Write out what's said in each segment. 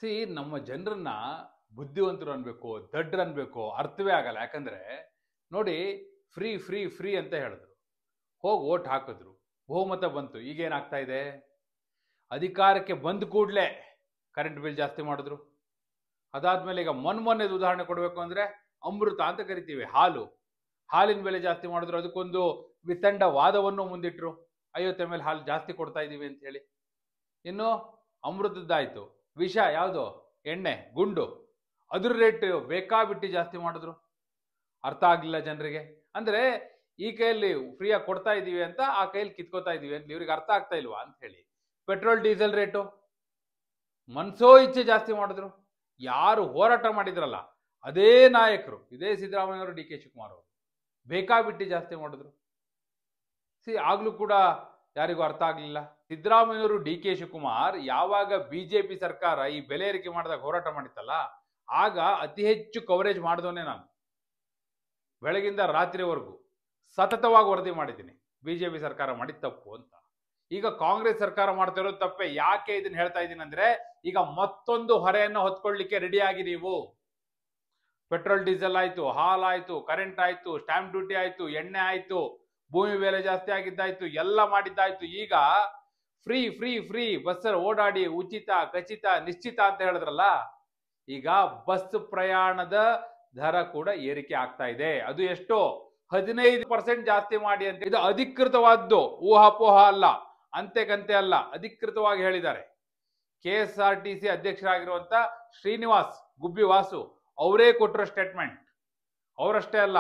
C ನಮ್ಮ ಜನರನ್ನ ಬುದ್ಧಿವಂತರು ಅನ್ಬೇಕು, ದಡ್ಡರು ಅನ್ಬೇಕು, ಅರ್ಥವೇ ಆಗಲ್ಲ. ಯಾಕಂದ್ರೆ ನೋಡಿ, ಫ್ರೀ ಫ್ರೀ ಫ್ರೀ ಅಂತ ಹೇಳಿದ್ರು, ಹೋಗಿ ಓಟ್ ಹಾಕಿದ್ರು, ಬಹುಮತ ಬಂತು. ಈಗೇನಾಗ್ತಾ ಇದೆ? ಅಧಿಕಾರಕ್ಕೆ ಬಂದ ಕೂಡಲೇ ಕರೆಂಟ್ ಬಿಲ್ ಜಾಸ್ತಿ ಮಾಡಿದ್ರು. ಅದಾದ್ಮೇಲೆ ಈಗ ಮೊನ್ನೆದು ಉದಾಹರಣೆ ಕೊಡಬೇಕು ಅಂದ್ರೆ ಅಮೃತ ಅಂತ ಕರಿತೀವಿ, ಹಾಲಿನ ಬೆಲೆ ಜಾಸ್ತಿ ಮಾಡಿದ್ರು. ಅದಕ್ಕೊಂದು ವಿತಂಡ ವಾದವನ್ನು ಮುಂದಿಟ್ರು, 50 ml ಹಾಲು ಜಾಸ್ತಿ ಕೊಡ್ತಾ ಇದೀವಿ ಅಂತ ಹೇಳಿ. ಇನ್ನು ಅಮೃತದ್ದಾಯ್ತು, ವಿಷ ಯಾವುದು, ಎಣ್ಣೆ ಗುಂಡು, ಅದ್ರ ರೇಟ್ ಬೇಕಾಬಿಟ್ಟು ಜಾಸ್ತಿ ಮಾಡಿದ್ರು. ಅರ್ಥ ಆಗ್ಲಿಲ್ಲ ಜನರಿಗೆ. ಅಂದ್ರೆ ಈ ಕೈಯಲ್ಲಿ ಫ್ರೀಯಾಗಿ ಕೊಡ್ತಾ ಇದೀವಿ ಅಂತ, ಆ ಕೈಯಲ್ಲಿ ಕಿತ್ಕೋತಾ ಇದೀವಿ ಅಂತ ಇವ್ರಿಗೆ ಅರ್ಥ ಆಗ್ತಾ ಇಲ್ವಾ ಅಂತ ಹೇಳಿ. ಪೆಟ್ರೋಲ್ ಡೀಸೆಲ್ ರೇಟು ಮನ್ಸೋ ಇಚ್ಛೆ ಜಾಸ್ತಿ ಮಾಡಿದ್ರು. ಯಾರು ಹೋರಾಟ ಮಾಡಿದ್ರಲ್ಲ ಅದೇ ನಾಯಕರು, ಇದೇ ಸಿದ್ದರಾಮಯ್ಯವರು, ಡಿ ಕೆ ಶಿವಕುಮಾರ್ ಅವರು ಬೇಕಾಬಿಟ್ಟು ಜಾಸ್ತಿ ಮಾಡಿದ್ರು. ಆಗ್ಲೂ ಕೂಡ ಯಾರಿಗೂ ಅರ್ಥ ಆಗ್ಲಿಲ್ಲ. ಸಿದ್ದರಾಮಯ್ಯವರು, ಡಿ ಕೆ ಶಿವಕುಮಾರ್ ಯಾವಾಗ ಬಿಜೆಪಿ ಸರ್ಕಾರ ಈ ಬೆಲೆ ಏರಿಕೆ ಮಾಡಿದಾಗ ಹೋರಾಟ ಮಾಡಿತ್ತಲ್ಲ, ಆಗ ಅತಿ ಹೆಚ್ಚು ಕವರೇಜ್ ಮಾಡಿದವನೇ ನಾನು. ಬೆಳಗಿಂದ ರಾತ್ರಿವರೆಗೂ ಸತತವಾಗಿ ವರದಿ ಮಾಡಿದ್ದೀನಿ ಬಿಜೆಪಿ ಸರ್ಕಾರ ಮಾಡಿದ ತಪ್ಪು ಅಂತ. ಈಗ ಕಾಂಗ್ರೆಸ್ ಸರ್ಕಾರ ಮಾಡ್ತಾ ಇರೋದು ತಪ್ಪೆ. ಯಾಕೆ ಇದನ್ನ ಹೇಳ್ತಾ ಇದ್ದೀನಿ ಅಂದ್ರೆ, ಈಗ ಮತ್ತೊಂದು ಹೊರೆಯನ್ನು ಹೊತ್ಕೊಳ್ಳಿಕ್ಕೆ ರೆಡಿ ಆಗಿ ನೀವು. ಪೆಟ್ರೋಲ್ ಡೀಸೆಲ್ ಆಯ್ತು, ಹಾಲಾಯ್ತು, ಕರೆಂಟ್ ಆಯ್ತು, ಸ್ಟಾಂಪ್ ಡ್ಯೂಟಿ ಆಯ್ತು, ಎಣ್ಣೆ ಆಯ್ತು, ಭೂಮಿ ಬೆಲೆ ಜಾಸ್ತಿ ಆಗಿದ್ದಾಯ್ತು, ಎಲ್ಲ ಮಾಡಿದ್ದಾಯ್ತು. ಈಗ ಫ್ರೀ ಫ್ರೀ ಫ್ರೀ ಬಸ್ಸಲ್ಲಿ ಓಡಾಡಿ, ಉಚಿತ, ಖಚಿತ, ನಿಶ್ಚಿತ ಅಂತ ಹೇಳಿದ್ರಲ್ಲ, ಈಗ ಬಸ್ ಪ್ರಯಾಣದ ದರ ಕೂಡ ಏರಿಕೆ ಆಗ್ತಾ ಇದೆ. ಅದು ಎಷ್ಟು? 15% ಜಾಸ್ತಿ ಮಾಡಿ ಅಂತ. ಇದು ಅಧಿಕೃತವಾದ್ದು, ಊಹಾಪೋಹ ಅಲ್ಲ, ಅಂತೆಕಂತೆ ಅಲ್ಲ, ಅಧಿಕೃತವಾಗಿ ಹೇಳಿದ್ದಾರೆ. KSRTC ಅಧ್ಯಕ್ಷರಾಗಿರುವಂತ ಶ್ರೀನಿವಾಸ್ ಗುಬ್ಬಿ ವಾಸು ಅವರೇ ಕೊಟ್ಟಿರೋ ಸ್ಟೇಟ್ಮೆಂಟ್. ಅವರಷ್ಟೇ ಅಲ್ಲ,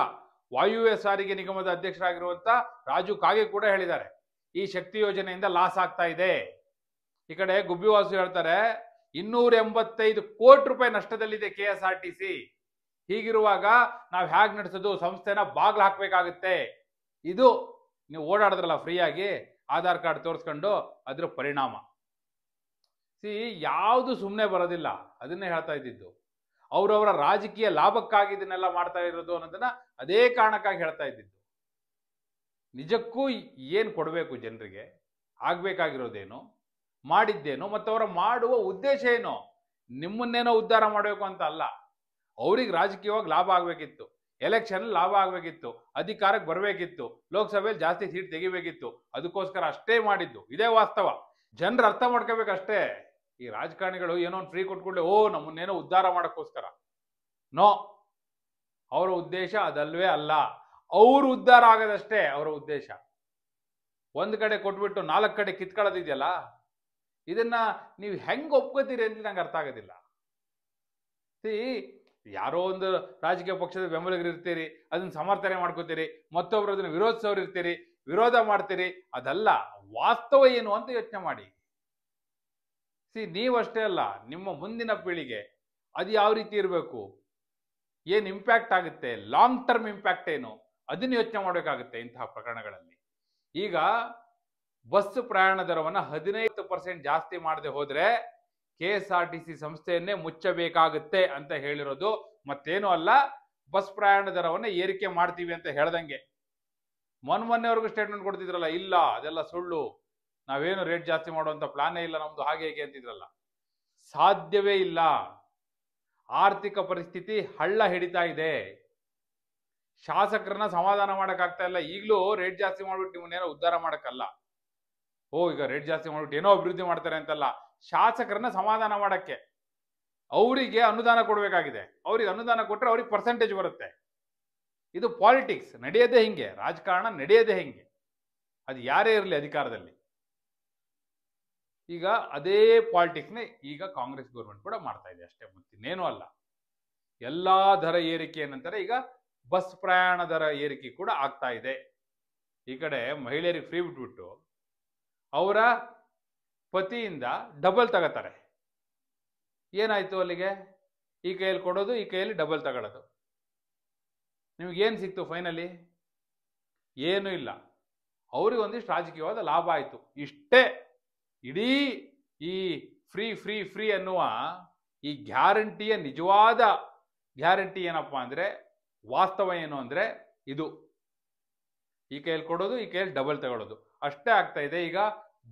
ವಾಯುವ್ಯ ಸಾರಿಗೆ ನಿಗಮದ ಅಧ್ಯಕ್ಷರಾಗಿರುವಂತ ರಾಜು ಕಾಗೆ ಕೂಡ ಹೇಳಿದ್ದಾರೆ, ಈ ಶಕ್ತಿ ಯೋಜನೆಯಿಂದ ಲಾಸ್ ಆಗ್ತಾ ಇದೆ. ಈ ಕಡೆ ಗುಬ್ಬಿ ವಾಸು ಹೇಳ್ತಾರೆ 285 ಕೋಟಿ ರೂಪಾಯಿ ನಷ್ಟದಲ್ಲಿದೆ KSRTC. ಹೀಗಿರುವಾಗ ನಾವು ಹೇಗೆ ನಡೆಸೋದು? ಸಂಸ್ಥೆನ ಬಾಗ್ಲು ಹಾಕ್ಬೇಕಾಗುತ್ತೆ. ಇದು ನೀವು ಓಡಾಡಿದ್ರಲ್ಲ ಫ್ರೀಯಾಗಿ, ಆಧಾರ್ ಕಾರ್ಡ್ ತೋರಿಸ್ಕೊಂಡು, ಅದ್ರ ಪರಿಣಾಮ. ಯಾವುದು ಸುಮ್ಮನೆ ಬರೋದಿಲ್ಲ, ಅದನ್ನೇ ಹೇಳ್ತಾ ಇದ್ದಿದ್ದು. ಅವರವರ ರಾಜಕೀಯ ಲಾಭಕ್ಕಾಗಿ ಇದನ್ನೆಲ್ಲ ಮಾಡ್ತಾ ಇರೋದು ಅನ್ನೋದನ್ನ ಅದೇ ಕಾರಣಕ್ಕಾಗಿ ಹೇಳ್ತಾ ಇದ್ದಿದ್ದು. ನಿಜಕ್ಕೂ ಏನು ಕೊಡಬೇಕು ಜನರಿಗೆ, ಆಗ್ಬೇಕಾಗಿರೋದೇನು, ಮಾಡಿದ್ದೇನು, ಮತ್ತು ಅವರ ಮಾಡುವ ಉದ್ದೇಶ ಏನು? ನಿಮ್ಮನ್ನೇನೋ ಉದ್ಧಾರ ಮಾಡಬೇಕು ಅಂತ ಅಲ್ಲ. ಅವ್ರಿಗೆ ರಾಜಕೀಯವಾಗಿ ಲಾಭ ಆಗ್ಬೇಕಿತ್ತು, ಎಲೆಕ್ಷನ್ ಲಾಭ ಆಗ್ಬೇಕಿತ್ತು, ಅಧಿಕಾರಕ್ಕೆ ಬರಬೇಕಿತ್ತು, ಲೋಕಸಭೆಯಲ್ಲಿ ಜಾಸ್ತಿ ಸೀಟ್ ತೆಗಿಬೇಕಿತ್ತು. ಅದಕ್ಕೋಸ್ಕರ ಅಷ್ಟೇ ಮಾಡಿದ್ದು. ಇದೇ ವಾಸ್ತವ. ಜನರು ಅರ್ಥ ಮಾಡ್ಕೋಬೇಕಷ್ಟೇ. ಈ ರಾಜಕಾರಣಿಗಳು ಏನೋ ಒಂದು ಫ್ರೀ ಕೊಟ್ಕೊಳ್ಳಿ, ನಮ್ಮನ್ನೇನೋ ಉದ್ಧಾರ ಮಾಡೋಕ್ಕೋಸ್ಕರ. ನೋ, ಅವರ ಉದ್ದೇಶ ಅದಲ್ವೇ ಅಲ್ಲ. ಅವರು ಉದ್ಧಾರ ಆಗೋದಷ್ಟೇ ಅವರ ಉದ್ದೇಶ. ಒಂದ್ ಕಡೆ ಕೊಟ್ಬಿಟ್ಟು 4 ಕಡೆ ಕಿತ್ಕೊಳ್ಳೋದಿದೆಯಲ್ಲ, ಇದನ್ನ ನೀವು ಹೆಂಗ್ ಒಪ್ಕೋತೀರಿ ಅಂತ ನಂಗೆ ಅರ್ಥ ಆಗೋದಿಲ್ಲ. ಯಾರೋ ಒಂದು ರಾಜಕೀಯ ಪಕ್ಷದ ಬೆಂಬಲಿಗರು ಇರ್ತೀರಿ, ಅದನ್ನ ಸಮರ್ಥನೆ ಮಾಡ್ಕೋತೀರಿ, ಮತ್ತೊಬ್ರು ಅದನ್ನ ವಿರೋಧಿಸೋರು ಇರ್ತೀರಿ, ವಿರೋಧ ಮಾಡ್ತೀರಿ. ಅದಲ್ಲ, ವಾಸ್ತವ ಏನು ಅಂತ ಯೋಚನೆ ಮಾಡಿ. ನೀವಷ್ಟೇ ಅಲ್ಲ, ನಿಮ್ಮ ಮುಂದಿನ ಪೀಳಿಗೆ ಅದು ಯಾವ ರೀತಿ ಇರಬೇಕು, ಏನು ಇಂಪ್ಯಾಕ್ಟ್ ಆಗುತ್ತೆ, ಲಾಂಗ್ ಟರ್ಮ್ ಇಂಪ್ಯಾಕ್ಟ್ ಏನು, ಅದನ್ನ ಯೋಚನೆ ಮಾಡಬೇಕಾಗುತ್ತೆ ಇಂತಹ ಪ್ರಕರಣಗಳಲ್ಲಿ. ಈಗ ಬಸ್ ಪ್ರಯಾಣ ದರವನ್ನು 15% ಜಾಸ್ತಿ ಮಾಡದೆ ಹೋದ್ರೆ KSRTC ಸಂಸ್ಥೆಯನ್ನೇ ಮುಚ್ಚಬೇಕಾಗುತ್ತೆ ಅಂತ ಹೇಳಿರೋದು ಮತ್ತೇನು ಅಲ್ಲ, ಬಸ್ ಪ್ರಯಾಣ ದರವನ್ನು ಏರಿಕೆ ಮಾಡ್ತೀವಿ ಅಂತ ಹೇಳ್ದಂಗೆ. ಮೊನ್ನೆವರೆಗೂ ಸ್ಟೇಟ್ಮೆಂಟ್ ಕೊಡ್ತಿದ್ರಲ್ಲ, ಇಲ್ಲ ಅದೆಲ್ಲ ಸುಳ್ಳು, ನಾವೇನು ರೇಟ್ ಜಾಸ್ತಿ ಮಾಡುವಂತ ಪ್ಲಾನೇ ಇಲ್ಲ ನಮ್ದು, ಹಾಗೆ ಹೇಗೆ ಅಂತಿದ್ರಲ್ಲ. ಸಾಧ್ಯವೇ ಇಲ್ಲ. ಆರ್ಥಿಕ ಪರಿಸ್ಥಿತಿ ಹಳ್ಳ ಹಿಡಿತಾ ಇದೆ. ಶಾಸಕರನ್ನ ಸಮಾಧಾನ ಮಾಡಕ್ಕಾಗ್ತಾ ಇಲ್ಲ. ಈಗಲೂ ರೇಟ್ ಜಾಸ್ತಿ ಮಾಡ್ಬಿಟ್ಟು ನಿಮ್ಮನ್ನೇನೋ ಉದ್ಧಾರ ಮಾಡಕ್ಕಲ್ಲ. ಈಗ ರೇಟ್ ಜಾಸ್ತಿ ಮಾಡ್ಬಿಟ್ಟು ಏನೋ ಅಭಿವೃದ್ಧಿ ಮಾಡ್ತಾರೆ ಅಂತಲ್ಲ, ಶಾಸಕರನ್ನ ಸಮಾಧಾನ ಮಾಡಕ್ಕೆ ಅವರಿಗೆ ಅನುದಾನ ಕೊಡಬೇಕಾಗಿದೆ. ಅವ್ರಿಗೆ ಅನುದಾನ ಕೊಟ್ಟರೆ ಅವ್ರಿಗೆ ಪರ್ಸೆಂಟೇಜ್ ಬರುತ್ತೆ. ಇದು ಪಾಲಿಟಿಕ್ಸ್ ನಡೆಯೋದೇ ಹಿಂಗೆ, ರಾಜಕಾರಣ ನಡೆಯೋದೇ ಹಿಂಗೆ, ಅದು ಯಾರೇ ಇರಲಿ ಅಧಿಕಾರದಲ್ಲಿ. ಈಗ ಅದೇ ಪಾಲಿಟಿಕ್ಸ್ನೇ ಈಗ ಕಾಂಗ್ರೆಸ್ ಗೌರ್ಮೆಂಟ್ ಕೂಡ ಮಾಡ್ತಾ ಇದೆ ಅಷ್ಟೇ, ಮತ್ತಿನ್ನೇನೂ ಅಲ್ಲ. ಎಲ್ಲಾ ದರ ಏರಿಕೆ ನಂತರ ಈಗ ಬಸ್ ಪ್ರಯಾಣ ದರ ಏರಿಕೆ ಕೂಡ ಆಗ್ತಾ ಇದೆ. ಈ ಕಡೆ ಮಹಿಳೆಯರಿಗೆ ಫ್ರೀ ಬಿಟ್ಬಿಟ್ಟು ಅವರ ಪತಿಯಿಂದ ಡಬಲ್ ತಗೋತಾರೆ. ಏನಾಯ್ತು ಅಲ್ಲಿಗೆ? ಈ ಕೈಯಲ್ಲಿ ಕೊಡೋದು, ಈ ಕೈಯಲ್ಲಿ ಡಬಲ್ ತಗೊಳ್ಳೋದು. ನಿಮ್ಗೇನು ಸಿಕ್ತು ಫೈನಲಿ? ಏನೂ ಇಲ್ಲ. ಅವ್ರಿಗೆ ಒಂದಿಷ್ಟು ರಾಜಕೀಯವಾದ ಲಾಭ ಆಯಿತು, ಇಷ್ಟೇ. ಇಡೀ ಈ ಫ್ರೀ ಫ್ರೀ ಫ್ರೀ ಅನ್ನುವ ಈ ಗ್ಯಾರಂಟಿಯ ನಿಜವಾದ ಗ್ಯಾರಂಟಿ ಏನಪ್ಪಾ ಅಂದ್ರೆ, ವಾಸ್ತವ ಏನು ಅಂದ್ರೆ ಇದು. ಈ ಕೈಯಲ್ಲಿ ಕೊಡೋದು, ಈ ಕೈಯಲ್ಲಿ ಡಬಲ್ ತಗೊಳ್ಳೋದು, ಅಷ್ಟೇ ಆಗ್ತಾ ಇದೆ. ಈಗ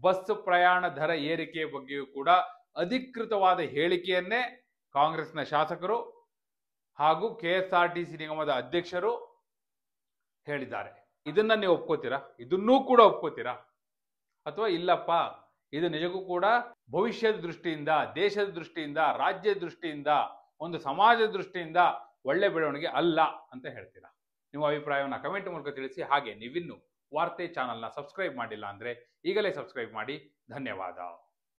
ಬಸ್ ಪ್ರಯಾಣ ದರ ಏರಿಕೆ ಬಗ್ಗೆಯೂ ಕೂಡ ಅಧಿಕೃತವಾದ ಹೇಳಿಕೆಯನ್ನೇ ಕಾಂಗ್ರೆಸ್ನ ಶಾಸಕರು ಹಾಗೂ KSRTC ನಿಗಮದ ಅಧ್ಯಕ್ಷರು ಹೇಳಿದ್ದಾರೆ. ಇದನ್ನ ನೀವು ಒಪ್ಕೋತೀರಾ? ಇದನ್ನೂ ಕೂಡ ಒಪ್ಕೋತೀರಾ? ಅಥವಾ ಇಲ್ಲಪ್ಪ ಇದು ನಿಜಕ್ಕೂ ಕೂಡ ಭವಿಷ್ಯದ ದೃಷ್ಟಿಯಿಂದ, ದೇಶದ ದೃಷ್ಟಿಯಿಂದ, ರಾಜ್ಯದ ದೃಷ್ಟಿಯಿಂದ, ಒಂದು ಸಮಾಜದ ದೃಷ್ಟಿಯಿಂದ ಒಳ್ಳೆ ಬೆಳವಣಿಗೆ ಅಲ್ಲ ಅಂತ ಹೇಳ್ತೀರಾ? ನಿಮ್ಮ ಅಭಿಪ್ರಾಯವನ್ನು ಕಮೆಂಟ್ ಮೂಲಕ ತಿಳಿಸಿ. ಹಾಗೆ ನೀವಿನ್ನು ವಾರ್ತೆ ಚಾನಲ್ನ ಸಬ್ಸ್ಕ್ರೈಬ್ ಮಾಡಿಲ್ಲ ಅಂದರೆ ಈಗಲೇ ಸಬ್ಸ್ಕ್ರೈಬ್ ಮಾಡಿ. ಧನ್ಯವಾದ.